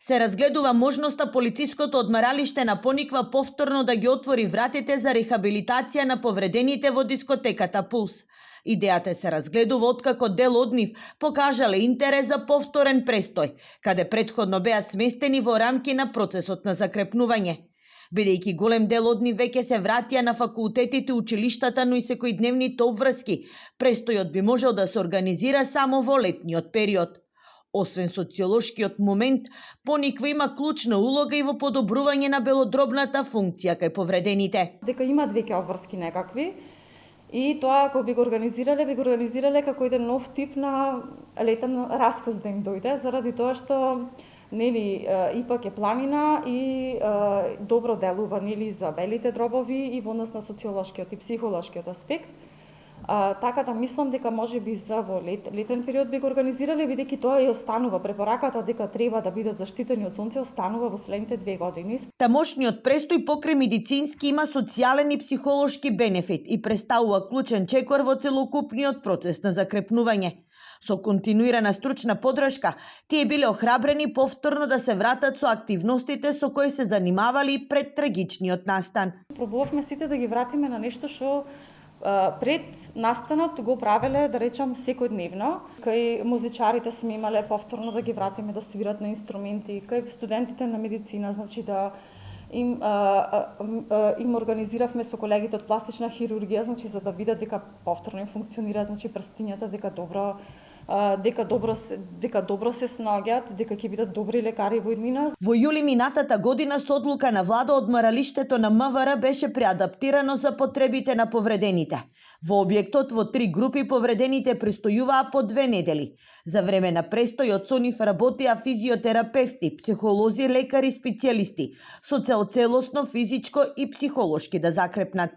Се разгледува можноста полициското одмаралиште на Пониква повторно да ги отвори вратите за рехабилитација на повредените во дискотеката Пулс. Идејата се разгледува откако дел од нив покажале интерес за повторен престој, каде претходно беа сместени во рамки на процесот на закрепнување. Бидејќи голем дел од нив веќе се вратија на факултетите, училиштата, но и секојдневните обврски, престојот би можел да се организира само во летниот период. Освен социолошкиот момент, Пониква има клучна улога и во подобрување на белодробната функција кај повредените. Дека имат веќе обврски некакви и тоа кога би го организирале како еден нов тип на летен распуст да им дојде, заради тоа што нели ипак е планина и добро делува нели за белите дробови и во однос на социолошкиот и психолошкиот аспект. Така да мислам дека можеби за во летен период би го организирале, бидејќи тоа и останува препораката дека треба да бидат заштитени од сонце, останува во следните 2 години. Тамошниот престој покрај медицински има социјален и психолошки бенефит и представува клучен чекор во целокупниот процес на закрепнување. Со континуирана стручна поддршка, тие биле охрабрени повторно да се вратат со активностите со кои се занимавали пред трагичниот настан. Пробувавме сите да ги вратиме на нешто што пред настанот го правеле, да речам, секојдневно. Кај музичарите сме имале повторно да ги вратиме да свират на инструменти, кај студентите на медицина, значи да им организиравме со колегите од пластична хирургија, значи за да видат дека повторно им функционираат, значи прстињата, дека добро се снаоѓаат, дека ќе бидат добри лекари во иднина. Во јули минатата година со одлука на влада одмаралиштето на МВР беше преадаптирано за потребите на повредените. Во објектот во 3 групи повредените престојуваа по 2 недели. За време на престојот со нив работеа физиотерапевти, психолози, лекари, специјалисти, со цел целосно физичко и психолошки да закрепнат.